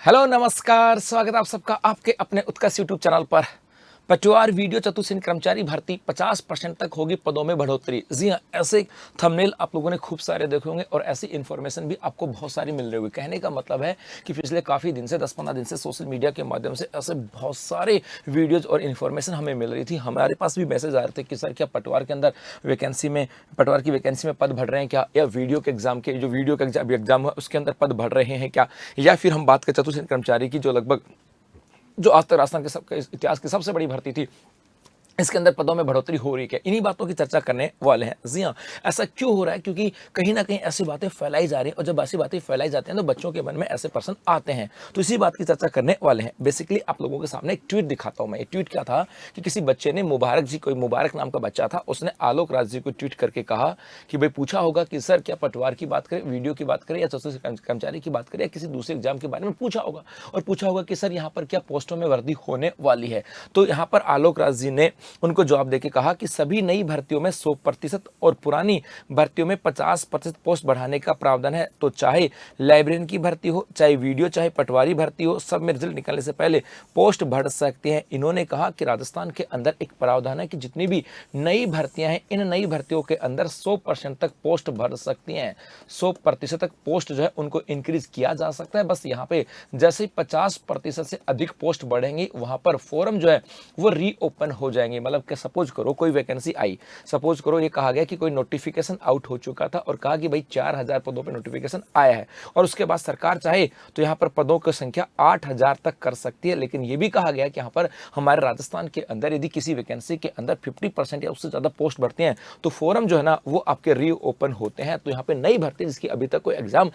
Hello नमस्कार, स्वागत है आप सबका आपके अपने उत्कर्ष यूट्यूब चैनल पर। पटवार वीडियो चतुर्थ कर्मचारी भर्ती 50% तक होगी पदों में बढ़ोतरी। जी हाँ, ऐसे थंबनेल आप लोगों ने खूब सारे देखे होंगे और ऐसी इन्फॉर्मेशन भी आपको बहुत सारी मिल रही होगी। कहने का मतलब है कि पिछले काफ़ी दिन से 10-15 दिन से सोशल मीडिया के माध्यम से ऐसे बहुत सारे वीडियोज और इन्फॉर्मेशन हमें मिल रही थी। हमारे पास भी मैसेज आ रहे थे कि सर क्या पटवार के अंदर पटवार की वैकेंसी में पद बढ़ रहे हैं क्या, या वीडियो के एग्जाम के जो वीडियो का एग्जाम है उसके अंदर पद बढ़ रहे हैं क्या, या फिर हम बात करें चतुर्थ कर्मचारी की जो लगभग जो आज तक राजस्थान के इतिहास की सबसे बड़ी भर्ती थी, इसके अंदर पदों में बढ़ोतरी हो रही है। इन्हीं बातों की चर्चा करने वाले हैं। जी हाँ, ऐसा क्यों हो रहा है? क्योंकि कहीं ना कहीं ऐसी बातें फैलाई जा रही हैं और जब ऐसी बातें फैलाई जाती हैं तो बच्चों के मन में ऐसे प्रश्न आते हैं। तो इसी बात की चर्चा करने वाले हैं। बेसिकली आप लोगों के सामने एक ट्वीट दिखाता हूं मैं। ये ट्वीट क्या था कि किसी बच्चे ने कोई मुबारक नाम का बच्चा था, उसने आलोक राज जी को ट्वीट करके कहा कि भाई पूछा होगा कि सर क्या पटवार की बात करें, वीडियो की बात करें, या चतुर्थ कर्मचारी की बात करें, या किसी दूसरे एग्जाम के बारे में पूछा होगा, और पूछा होगा कि सर यहाँ पर क्या पोस्टों में वृद्धि होने वाली है। तो यहाँ पर आलोक राज जी ने उनको जवाब देकर कहा कि सभी नई भर्तियों में 100% और पुरानी भर्तियों में 50% पोस्ट बढ़ाने का प्रावधान है। तो चाहे लाइब्रेरियन की भर्ती हो, चाहे वीडियो, चाहे पटवारी भर्ती हो, सब में रिजल्ट निकलने से पहले पोस्ट बढ़ सकते हैं। इन्होंने कहा कि राजस्थान के अंदर एक प्रावधान है कि जितनी भी नई भर्तियां हैं, इन नई भर्तियों के अंदर 100% तक पोस्ट बढ़ सकती हैं। 100% तक पोस्ट जो है उनको इंक्रीज किया जा सकता है। बस यहाँ पे जैसे ही 50% से अधिक पोस्ट बढ़ेंगी, वहां पर फॉर्म जो है वो रीओपन हो जाएंगे। मतलब कि सपोज करो कोई वैकेंसी आई, सपोज करो ये कहा गया कि कोई नोटिफिकेशन आउट हो चुका था और कहा कि भाई 4000 पदों पर नोटिफिकेशन आया है, और उसके बाद सरकार चाहे तो यहाँ पर पदों की संख्या 8000 तक कर सकती है। लेकिन ये भी कहा गया कि यहाँ पर हमारे राजस्थान के अंदर यदि किसी वैकेंसी के अंदर 50% या उससे ज्यादा पोस्ट बढ़ती हैं तो फॉर्म जो है ना वो आपके रीओपन होते हैं। तो यहाँ पे नई भर्ती जिसकी अभी तक कोई एग्जाम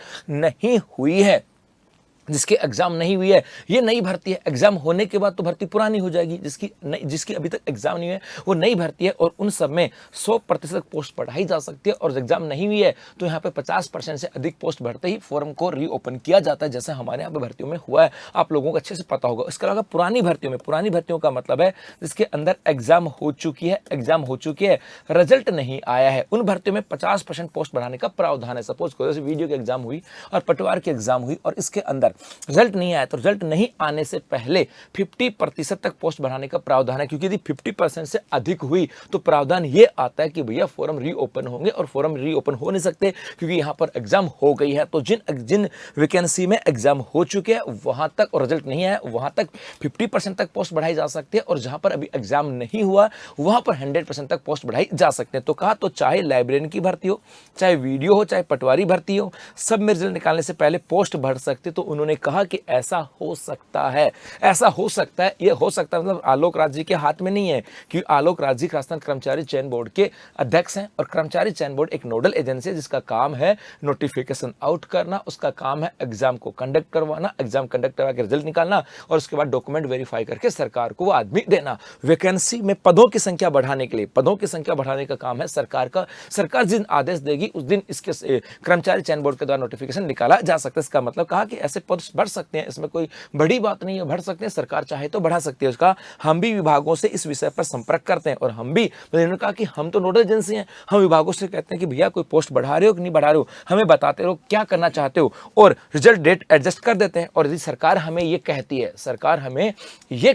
नहीं हुई है, ये नई भर्ती है। एग्जाम होने के बाद तो भर्ती पुरानी हो जाएगी। जिसकी अभी तक एग्जाम नहीं है वो नई भर्ती है, और उन सब में 100% पोस्ट बढ़ाई जा सकती है। और एग्जाम नहीं हुई है तो यहाँ पे 50% से अधिक पोस्ट बढ़ते ही फॉर्म को रीओपन किया जाता है, जैसे हमारे यहाँ पे भर्तियों में हुआ है। आप लोगों को अच्छे से पता होगा। इसके अलावा पुरानी भर्तियों का मतलब है जिसके अंदर एग्जाम हो चुकी है, रिजल्ट नहीं आया है। उन भर्तियों में 50% पोस्ट बढ़ाने का प्रावधान है। सपोज करो वीडियो की एग्जाम हुई और पटवार की एग्जाम हुई और इसके अंदर रिजल्ट नहीं आया, तो रिजल्ट नहीं आने से पहले 50% तक पोस्ट बढ़ाने का प्रावधान है। क्योंकि यदि 50% से अधिक हुई तो प्रावधान ये आता है कि भैया फॉर्म रीओपन होंगे, और फॉर्म रीओपन हो नहीं सकते क्योंकि यहां पर एग्जाम हो गई है। तो जिन वैकेंसी में एग्जाम हो चुके हैं वहां तक और रिजल्ट नहीं आया, वहां तक 50% तक पोस्ट बढ़ाई जा सकती है, और जहां पर अभी एग्जाम नहीं हुआ वहां पर 100% तक पोस्ट बढ़ाई जा सकते हैं। तो कहा तो चाहे लाइब्रेरियन की भर्ती हो, चाहे वीडियो हो, चाहे पटवारी भर्ती हो, सब में रिजल्ट निकालने से पहले पोस्ट बढ़ सकते। तो उन्होंने कहा कि ऐसा हो सकता है। ये हो सकता है मतलब आलोक राज जी के हाथ में नहीं है, क्योंकि आलोक राज जी राजस्थान कर्मचारी चयन बोर्ड के अध्यक्ष हैं, और कर्मचारी चयन बोर्ड एक नोडल एजेंसी है जिसका काम है नोटिफिकेशन आउट करना, उसका काम है एग्जाम को कंडक्ट करवाना, एग्जाम कंडक्ट करवा के रिजल्ट निकालना, और उसके बाद डॉक्यूमेंट वेरीफाई करके सरकार को वो आदमी देना। वैकेंसी में पदों की संख्या बढ़ाने का काम है सरकार का। सरकार जिन आदेश देगी उस दिन इसके कर्मचारी चयन बोर्ड के द्वारा नोटिफिकेशन निकाला जा सकता है। इसका मतलब कहा कि ऐसे पद बढ़ सकते हैं, इसमें कोई बड़ी बात नहीं है, बढ़ सकते हैं, सरकार चाहे तो बढ़ा सकती है। उसका हम भी विभागों से इस विषय पर संपर्क करते हैं, और हम भी उन्होंने कहा कि हम तो नोडल एजेंसी हैं, हम विभागों से कहते हैं कि भैया कोई पोस्ट बढ़ा रहे हो कि नहीं बढ़ा रहे हो, हमें बताते रहो क्या करना चाहते हो, और रिजल्ट डेट एडजस्ट कर देते हैं। और यदि सरकार हमें ये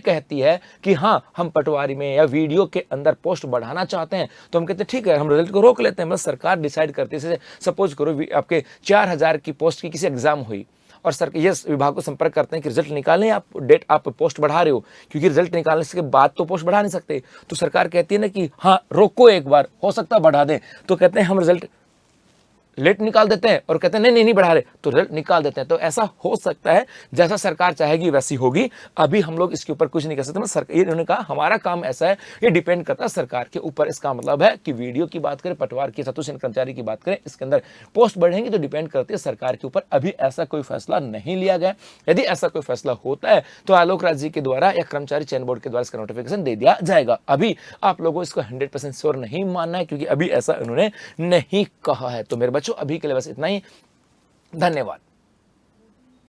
कहती है कि हाँ हम पटवारी में या वीडियो के अंदर पोस्ट बढ़ाना चाहते हैं, तो हम कहते हैं ठीक है, हम रिजल्ट को रोक लेते हैं। मतलब सरकार डिसाइड करती है। सपोज करो आपके 4000 की पोस्ट की किसी एग्जाम हुई, और सर ये विभाग को संपर्क करते हैं कि रिजल्ट निकालें, आप पोस्ट बढ़ा रहे हो, क्योंकि रिजल्ट निकालने के बाद तो पोस्ट बढ़ा नहीं सकते। तो सरकार कहती है ना कि हाँ रोको, एक बार हो सकता है बढ़ा दें, तो कहते हैं हम रिजल्ट लेट निकाल देते हैं, और कहते हैं नहीं बढ़ा रहे, तो रिजल्ट निकाल देते हैं। तो ऐसा हो सकता है, जैसा सरकार चाहेगी वैसी होगी। अभी हम लोग इसके ऊपर कुछ नहीं कर सकते। ये उन्होंने कहा हमारा काम ऐसा है, ये डिपेंड करता है सरकार के ऊपर। इसका मतलब है कि वीडियो की बात करें, पटवार की, चतुर्थ कर्मचारी की बात करें, इसके अंदर पोस्ट बढ़ेंगी तो डिपेंड करती है सरकार के ऊपर। अभी ऐसा कोई फैसला नहीं लिया गया। यदि ऐसा कोई फैसला होता है तो आलोक राज जी के द्वारा या कर्मचारी चयन बोर्ड के द्वारा इसका नोटिफिकेशन दे दिया जाएगा। अभी आप लोगों को इसको 100% श्योर नहीं मानना है, क्योंकि अभी ऐसा उन्होंने नहीं कहा है। तो मेरे बच्चों अभी के लिए बस इतना ही। धन्यवाद।